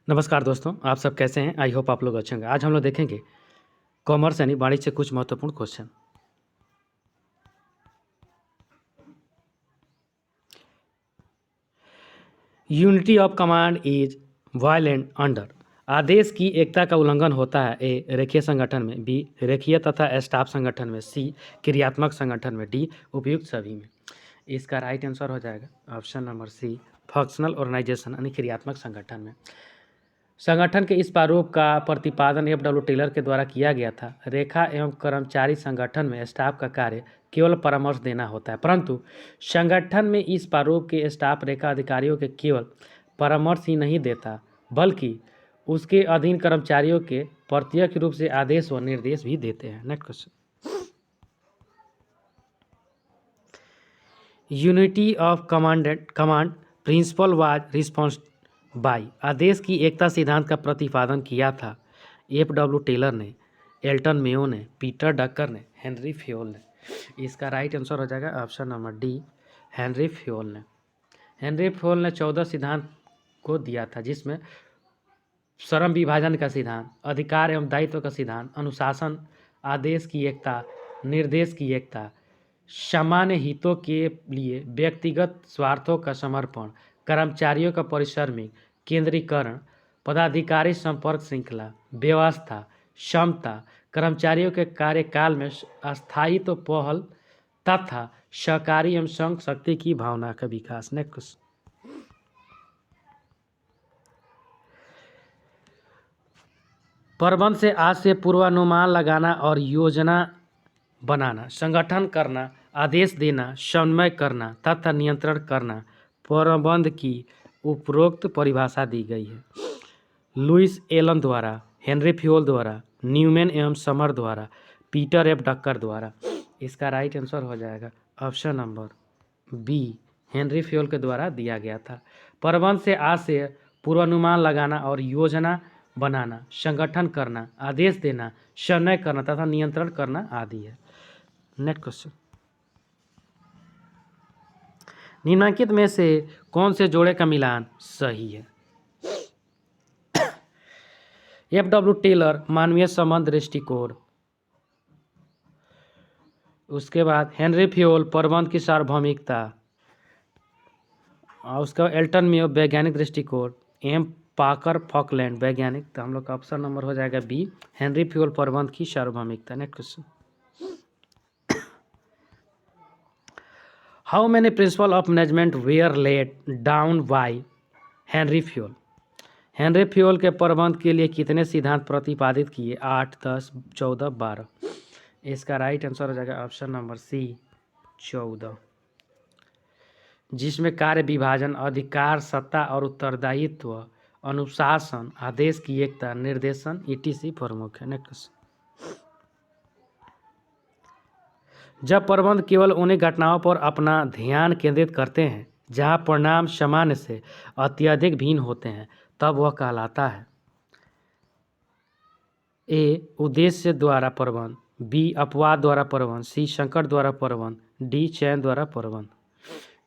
नमस्कार दोस्तों, आप सब कैसे हैं? आई होप आप लोग अच्छे होंगे। आज हम लोग देखेंगे कॉमर्स यानी वाणिज्य से कुछ महत्वपूर्ण question. Unity of command is violent under. आदेश की एकता का उल्लंघन होता है। ए रेखीय संगठन में, बी रेखीय तथा स्टाफ संगठन में, सी क्रियात्मक संगठन में, डी उपयुक्त सभी में। इसका राइट आंसर हो जाएगा option number C, functional organization यानी क्रियात्मक संगठन में। संगठन के इस प्रारूप का प्रतिपादन एफ.डब्ल्यू. टेलर के द्वारा किया गया था। रेखा एवं कर्मचारी संगठन में स्टाफ का कार्य केवल परामर्श देना होता है, परंतु संगठन में इस प्रारूप के स्टाफ रेखा अधिकारियों के केवल परामर्श ही नहीं देता, बल्कि उसके अधीन कर्मचारियों के प्रत्यक्ष रूप से आदेश व निर्देश भी देते हैं। Next question. Unity of command principle was response by. आदेश की एकता सिद्धांत का प्रतिपादन किया था एफ.डब्ल्यू. टेलर ने, एल्टन मेयो ने, पीटर डकर ने, हेनरी फ्योल ने। इसका राइट आंसर हो जाएगा option number D, Henri Fayol ने। हेनरी फ्योल ने 14 सिद्धांत को दिया था, जिसमें श्रम विभाजन का सिद्धांत, अधिकार एवं दायित्व का सिद्धांत, अनुशासन, आदेश की एकता, निर्देश की एकता, सामान्य हितों के लिए व्यक्तिगत स्वार्थों का समर्पण, कर्मचारियों का परिश्रमिक केंद्रीकरण, पदाधिकारी संपर्क श्रृंखला, व्यवस्था, क्षमता, कर्मचारियों के कार्यकाल में स्थायित्व, पहल तथा सहकारी एवं संघ शक्ति की भावना का विकास। नेक्स्ट। प्रबंध से आज से पूर्वानुमान लगाना और योजना बनाना, संगठन करना, आदेश देना, समन्वय करना तथा नियंत्रण करना प्रबंध की उपरोक्त परिभाषा दी गई है। लुइस एलन द्वारा, हेनरी फ्योल द्वारा, न्यूमैन एवं समर द्वारा, पीटर एफ डकर द्वारा। इसका राइट आंसर हो जाएगा option number B, Henri Fayol के द्वारा दिया गया था। प्रबंध से आज से पूर्वानुमान लगाना और योजना बनाना, संगठन करना, आदेश देना, समन्वय करना तथा नियंत्रण करना आदि है। Next question. निम्नलिखित में से कौन से जोड़े का मिलान सही है? एफ.डब्ल्यू. टेलर मानवीय संबंध दृष्टिकोण, उसके बाद हेनरी फ्योल प्रबंध की सार्वभौमिकता, और उसका एल्टन मेयो वैज्ञानिक दृष्टिकोण, एम पाकर फॉकलैंड वैज्ञानिक। तो हम लोग का ऑप्शन नंबर हो जाएगा बी, हेनरी फ्योल प्रबंध की सार्वभौमिकता। Next question. How many principle of management were laid down by Henri Fayol. Henri Fayol के प्रबंध के लिए कितने सिद्धांत प्रतिपादित किए? 8, 10, 14, 12। इसका राइट आंसर हो जाएगा ऑप्शन नंबर सी, 14, जिसमें कार्य विभाजन, अधिकार, सत्ता और उत्तरदायित्व, अनुशासन, आदेश की एकता, निर्देशन ETC प्रमुख है। नेक्स्ट। जब प्रबंध केवल उन्हीं घटनाओं पर अपना ध्यान केंद्रित करते हैं जहां परिणाम सामान्य से अत्यधिक भिन्न होते हैं, तब वह कहलाता है ए उद्देश्य द्वारा प्रबंध, बी अपवाद द्वारा प्रबंध, सी संकट द्वारा प्रबंध, डी चयन द्वारा प्रबंध।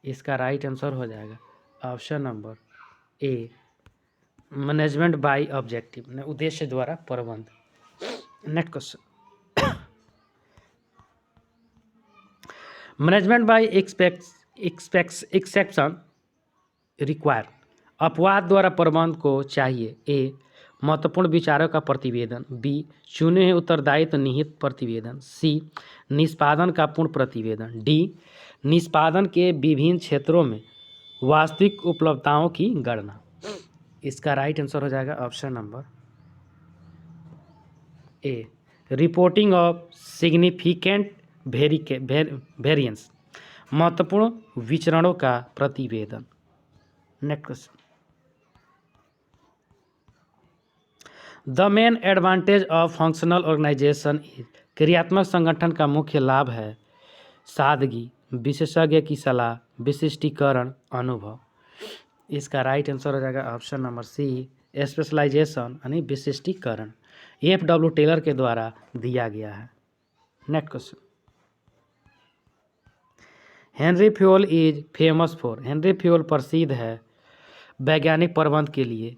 इसका राइट आंसर हो जाएगा option number A, management by objective, उद्देश्य द्वारा प्रबंध। Next question. Management by exception require. अपवाद द्वारा प्रबंध को चाहिए ए महत्वपूर्ण विचारों का प्रतिवेदन, बी चुने हुए उत्तरदायित्व निहित प्रतिवेदन, सी निष्पादन का पूर्ण प्रतिवेदन, डी निष्पादन के विभिन्न क्षेत्रों में वास्तविक उपलब्धताओं की गणना। इसका राइट आंसर हो जाएगा option number A, reporting of significant variance, महत्वपूर्ण विचरणों का प्रतिवेदन। Next. The main advantage of functional organisation is. क्रियात्मक संगठन का मुख्य लाभ है सादगी, विशेषज्ञ की सलाह, विशिष्टीकरण, अनुभव। इसका राइट आंसर हो जाएगा ऑप्शन नंबर सी, स्पेशलाइजेशन यानी विशिष्टीकरण। एफ.डब्ल्यू. टेलर के द्वारा दिया गया है। Next question. Henry Fayol is famous for. Henry Fayol प्रसिद्ध है वैज्ञानिक प्रबंध के लिए,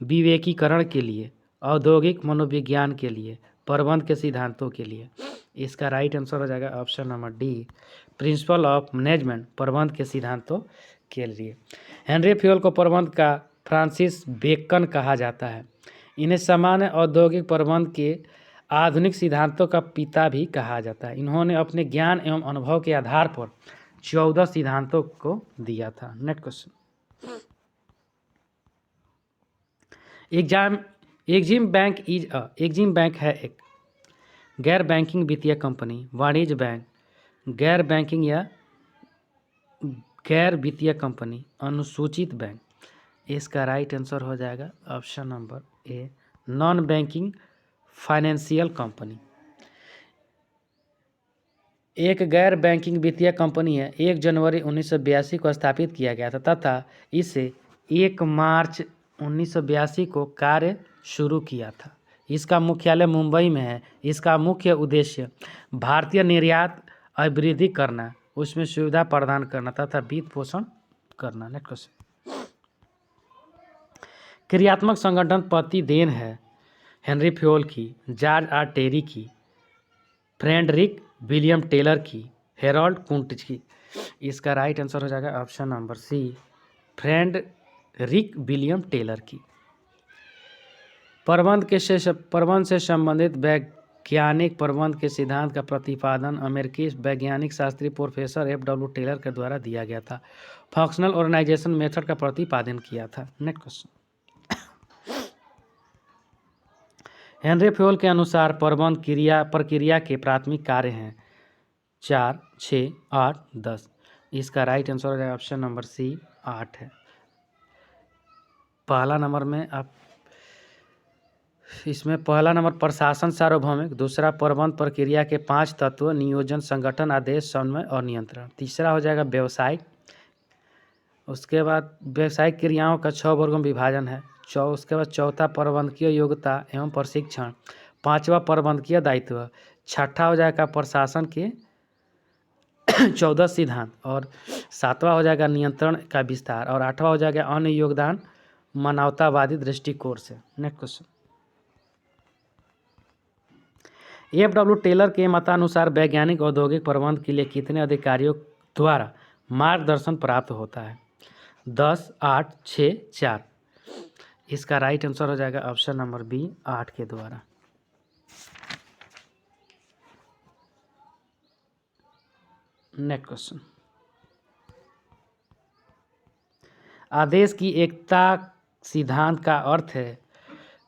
विवेकीकरण के लिए, औद्योगिक मनोविज्ञान के लिए, प्रबंध के सिद्धांतों के लिए। इसका राइट आंसर हो जाएगा option number D, principal of management, प्रबंध के सिद्धांतों के लिए। हेनरी फ्यूल को प्रबंध का फ्रांसिस बेकन कहा जाता है। इन्हें सामान्य औद्योगिक प्रबंध के आधुनिक सिद्धांतों का पिता भी कहा जाता है। इन्होंने अपने ज्ञान एवं अनुभव के आधार पर 14 सिद्धांतों को दिया था। नेक्स्ट क्वेश्चन, एग्जिम बैंक है एक गैर बैंकिंग वित्तीय कंपनी, वाणिज्य बैंक, गैर बैंकिंग या गैर वित्तीय कंपनी, अनुसूचित बैंक। इसका राइट आंसर हो जाएगा ऑप्शन नंबर ए, नॉन बैंकिंग फाइनेंशियल कंपनी। एक गैर बैंकिंग वित्तीय कंपनी है। 1 जनवरी 1982 को स्थापित किया गया था तथा इसे 1 मार्च 1982 को कार्य शुरू किया था। इसका मुख्यालय मुंबई में है। इसका मुख्य उद्देश्य भारतीय निर्यात अभिवृद्धि करना, उसमें सुविधा प्रदान करना तथा वित्त पोषण करना। नेक्स्ट क्वेश्चन, क्रियात्मक संगठन पति देन है हेनरी फ्यूल की, जॉर्ज आर टेरी की, फ्रेडरिक विलियम टेलर की, हेरोल्ड कुंट्ज की। इसका राइट आंसर हो जाएगा option number C, Frederick William Taylor की। प्रबंध से संबंधित वैज्ञानिक प्रबंध के सिद्धांत का प्रतिपादन अमेरिकी वैज्ञानिक शास्त्री प्रोफेसर F.W. टेलर के द्वारा दिया गया था। फंक्शनल ऑर्गेनाइजेशन मेथड का प्रतिपादन किया था। नेक्स्ट क्वेश्चन, हेनरी फ्यूल के अनुसार प्रबंध प्रक्रिया के प्राथमिक कार्य हैं 4, 6, 8, 10। इसका राइट आंसर हो जाएगा ऑप्शन नंबर सी, 8 है। पहला नंबर में आप इसमें पहला नंबर प्रशासन सार्वभौमिक, दूसरा प्रबंध प्रक्रिया के 5 तत्व, नियोजन, संगठन, आदेश, समन्वय और नियंत्रण। तीसरा हो जाएगा व्यवसायिक, उसके बाद व्यवसायिक क्रियाओं का 6 वर्गों में विभाजन है। उसके बाद चौथा प्रबंधकीय योग्यता एवं प्रशिक्षण, पांचवा प्रबंधकीय दायित्व, छठा हो जाएगा प्रशासन के 14 सिद्धांत और सातवां हो जाएगा नियंत्रण का विस्तार और आठवां हो जाएगा अन्य योगदान मानवतावादी दृष्टिकोण से। Next question, F.W. टेलर के मतानुसार वैज्ञानिक औद्योगिक प्रबंध के लिए कितने अधिकारियों द्वारा मार्गदर्शन प्राप्त होता है? 10, 8, 6, 4। इसका राइट आंसर हो जाएगा ऑप्शन नंबर बी, 8 के द्वारा। नेक्स्ट क्वेश्चन, आदेश की एकता सिद्धांत का अर्थ है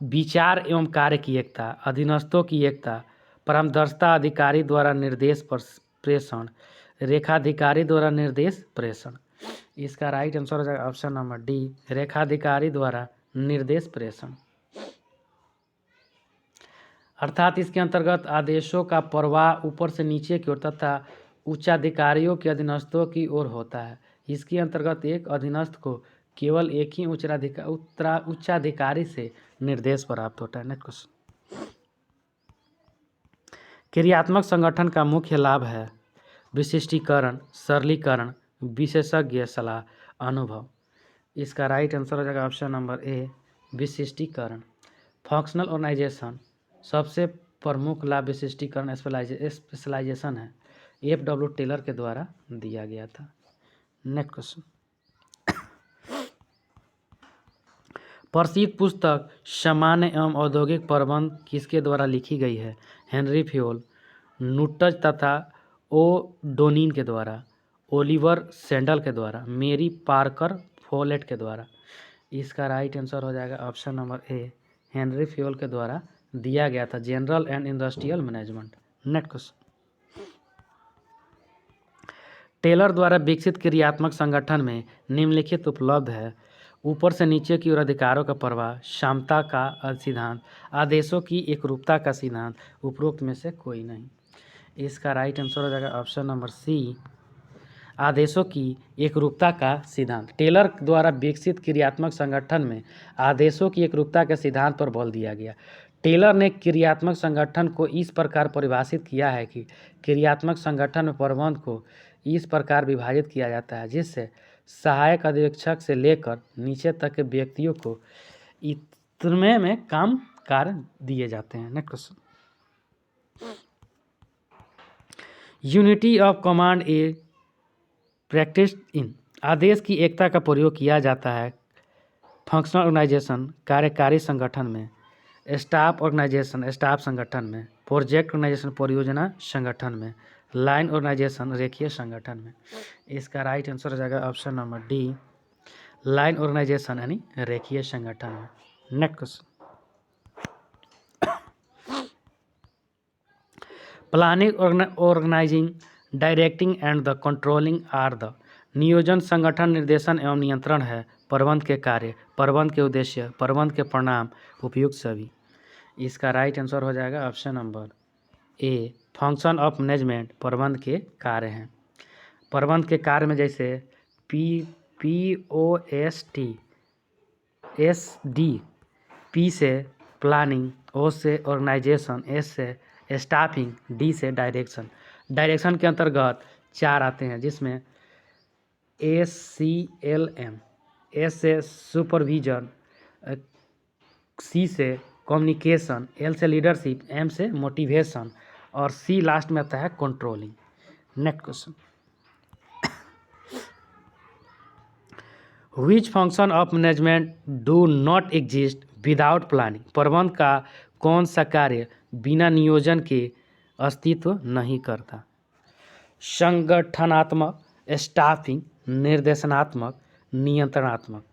विचार एवं कार्य की एकता, अधीनस्थों की एकता, परामर्शदाता अधिकारी द्वारा निर्देश प्रेषण, रेखाधिकारी द्वारा निर्देश प्रेषण। इसका राइट आंसर हो जाएगा ऑप्शन नंबर डी, रेखाधिकारी द्वारा निर्देश प्रेषण। अर्थात इसके अंतर्गत आदेशों का प्रवाह ऊपर से नीचे की ओर तथा उच्चाधिकारियों के अधीनस्थों की ओर होता है। इसके अंतर्गत एक अधीनस्थ को केवल एक ही उच्चाधिकारी से निर्देश प्राप्त होता है। नेक्स्ट क्वेश्चन, क्रियात्मक संगठन का मुख्य लाभ है विशिष्टीकरण, सरलीकरण, विशेषज्ञ सलाह, अनुभव। इसका राइट आंसर हो जाएगा ऑप्शन नंबर ए, विशिष्टीकरण। फंक्शनल ऑर्गेनाइजेशन सबसे प्रमुख लाभ विशिष्टीकरण स्पेशलाइजेशन है, F.W. टेलर के द्वारा दिया गया था। नेक्स्ट क्वेश्चन, प्रसिद्ध पुस्तक सामान्य एवं औद्योगिक प्रबंध किसके द्वारा लिखी गई है? हेनरी फ्यूल, नुटज तथा ओ'डोनिल के द्वारा, ओलिवर सेंडल के द्वारा, मेरी पार्कर फोलेट के द्वारा। इसका राइट आंसर हो जाएगा option number A, Henri Fayol के द्वारा दिया गया था, general and industrial management. Next question, Taylor द्वारा विकसित क्रियात्मक संगठन में निम्नलिखित उपलब्ध है: ऊपर से नीचे की ओर अधिकारों का प्रवाह, क्षमता का सिद्धांत, आदेशों की एकरूपता का सिद्धांत, उपरोक्त में से कोई नहीं। इसका राइट आंसर हो जाएगा ऑप्शन नंबर सी, आदेशों की एकरूपता का सिद्धांत। टेलर द्वारा विकसित क्रियात्मक संगठन में आदेशों की एकरूपता के सिद्धांत पर बल दिया गया। टेलर ने क्रियात्मक संगठन को इस प्रकार परिभाषित किया है कि क्रियात्मक संगठन में प्रबंध को इस प्रकार विभाजित किया जाता है जिससे सहायक अधीक्षक से लेकर नीचे तक के व्यक्तियों को में काम कार्य दिए जाते हैं। Next question, unity of command a practice in, आदेश की एकता का प्रयोग किया जाता है फंक्शनल ऑर्गेनाइजेशन कार्यकारी संगठन में, स्टाफ ऑर्गेनाइजेशन स्टाफ संगठन में, प्रोजेक्ट ऑर्गेनाइजेशन परियोजना संगठन में, लाइन ऑर्गेनाइजेशन रेखीय संगठन में। इसका राइट आंसर हो जाएगा option number D, line organisation यानी रेखीय संगठन में। Next question, planning organising directing and the controlling are the, नियोजन संगठन निर्देशन एवं नियंत्रण है प्रबंध के कार्य, प्रबंध के उद्देश्य, प्रबंध के परिणाम, उपयुक्त सभी। इसका राइट आंसर हो जाएगा option number A, function of management प्रबंध के कार्य हैं। प्रबंध के कार्य में जैसे POST, SD, P से प्लानिंग, O से ऑर्गेनाइजेशन, S से स्टाफिंग, D से डायरेक्शन। डायरेक्शन के अंतर्गत 4 आते हैं जिसमें ACLM, S से सुपरविजन, C से कम्युनिकेशन, L से लीडरशिप, M से मोटिवेशन और C लास्ट में आता है controlling. Next question, which function of management do not exist without planning, प्रबंध का कौन सा कार्य बिना नियोजन के अस्तित्व नहीं करता? संगठनात्मक, स्टाफिंग, निर्देशनात्मक, नियंत्रणात्मक।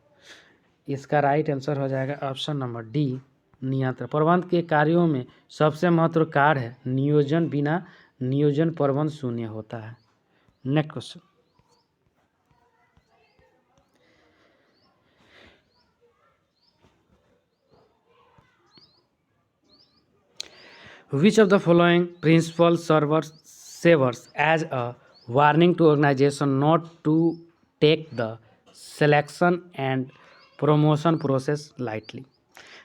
इसका राइट आंसर हो जाएगा ऑप्शन नंबर डी, नियंत्रण। प्रबंध के कार्यों में सबसे महत्वपूर्ण कार्य है नियोजन, बिना नियोजन प्रबंध शून्य होता है। Next question, which of the following principle serves as a warning to organization not to take the selection and promotion process lightly?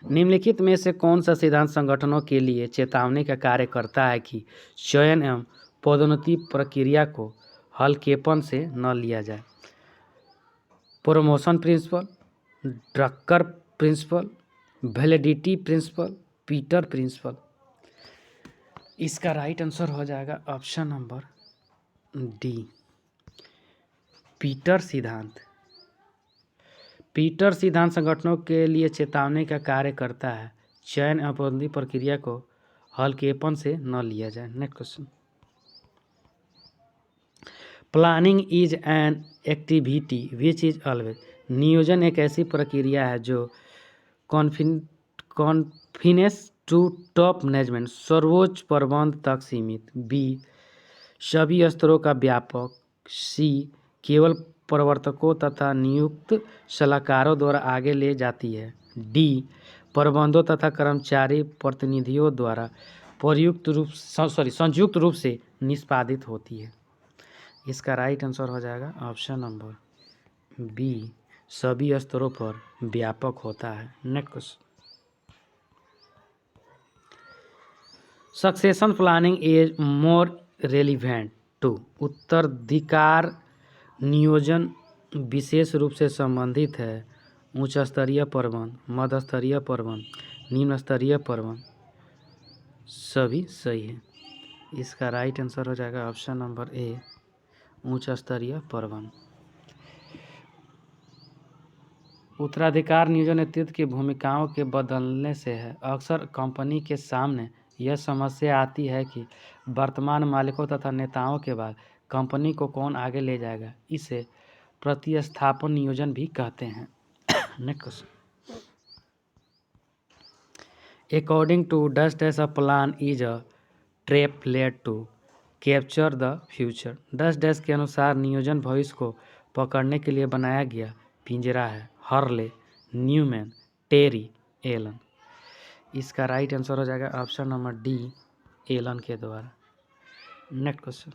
निम्नलिखित में से कौन सा सिद्धांत संगठनों के लिए चेतावनी का कार्य करता है कि चयन एवं पदोन्नति प्रक्रिया को हल्केपन से न लिया जाए? Promotion principle, Drucker principle, validity principle, Peter principle. इसका राइट आंसर हो जाएगा ऑप्शन नंबर डी, पीटर सिद्धांत। पीटर सिद्धांत संगठनों के लिए चेतावनी का कार्य करता है चयन एवं पदोन्नति प्रक्रिया को हल्केपन से न लिया जाए। Next question, planning is an activity which is always, नियोजन एक ऐसी प्रक्रिया है जो कॉन्फिनेंस टू टॉप मैनेजमेंट, सर्वोच्च प्रबंध तक सीमित, बी सभी स्तरों का व्यापक, सी केवल प्रवर्तकों तथा नियुक्त सलाहकारों द्वारा आगे ले जाती है, डी प्रबंधों तथा कर्मचारी प्रतिनिधियों द्वारा संयुक्त रूप से निष्पादित होती है। इसका राइट आंसर हो जाएगा ऑप्शन नंबर बी, सभी स्तरों पर व्यापक होता है। Next question, succession planning is more relevant to, उत्तराधिकार नियोजन विशेष रूप से संबंधित है उच्च स्तरीय प्रबंध, मध्य स्तरीय प्रबंध, निम्न स्तरीय प्रबंध, सभी सही है। इसका राइट आंसर हो जाएगा ऑप्शन नंबर ए, उच्च स्तरीय प्रबंध। उत्तराधिकार नियोजन नेतृत्व की भूमिकाओं के बदलने से है। अक्सर कंपनी के सामने यह समस्या आती है कि वर्तमान मालिकों तथा नेताओं के बाद कंपनी को कौन आगे ले जाएगा, इसे प्रतिस्थापन नियोजन भी कहते हैं। Next question, according to Dust S a plan is a trap laid to capture the future, Dust dash के अनुसार नियोजन भविष्य को पकड़ने के लिए बनाया गया पिंजरा है। हर्ले, न्यूमैन, टेरी, एलन। इसका राइट आंसर हो जाएगा ऑप्शन नंबर डी, एलन के द्वारा। Next question,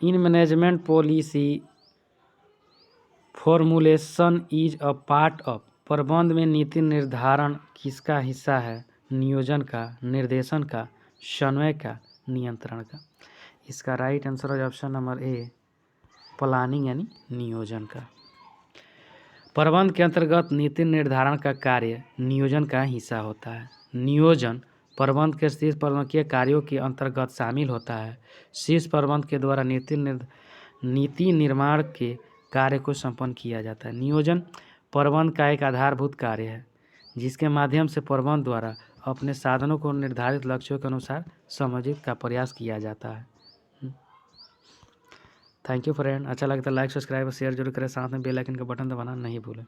in management policy formulation is a part of, प्रबंध में नीति निर्धारण किसका हिस्सा है? नियोजन का, निर्देशन का, समन्वय का, नियंत्रण का। इसका राइट आंसर है ऑप्शन नंबर ए, प्लानिंग यानी नियोजन का। प्रबंध के अंतर्गत नीति निर्धारण का कार्य नियोजन का हिस्सा होता है। नियोजन प्रबंध के शीर्ष प्रबंधकीय कार्यों के अंतर्गत शामिल होता है। शीर्ष प्रबंध के द्वारा नीति निर्माण के कार्य को संपन्न किया जाता है। नियोजन प्रबंध का एक आधारभूत कार्य है जिसके माध्यम से प्रबंध द्वारा अपने साधनों को निर्धारित लक्ष्यों के अनुसार समझित का प्रयास किया जाता है। Thank you friend. अच्छा लगे तो लाइक सब्सक्राइब और शेयर जरूर करें, साथ में बेल आइकन का बटन दबाना नहीं भूलें।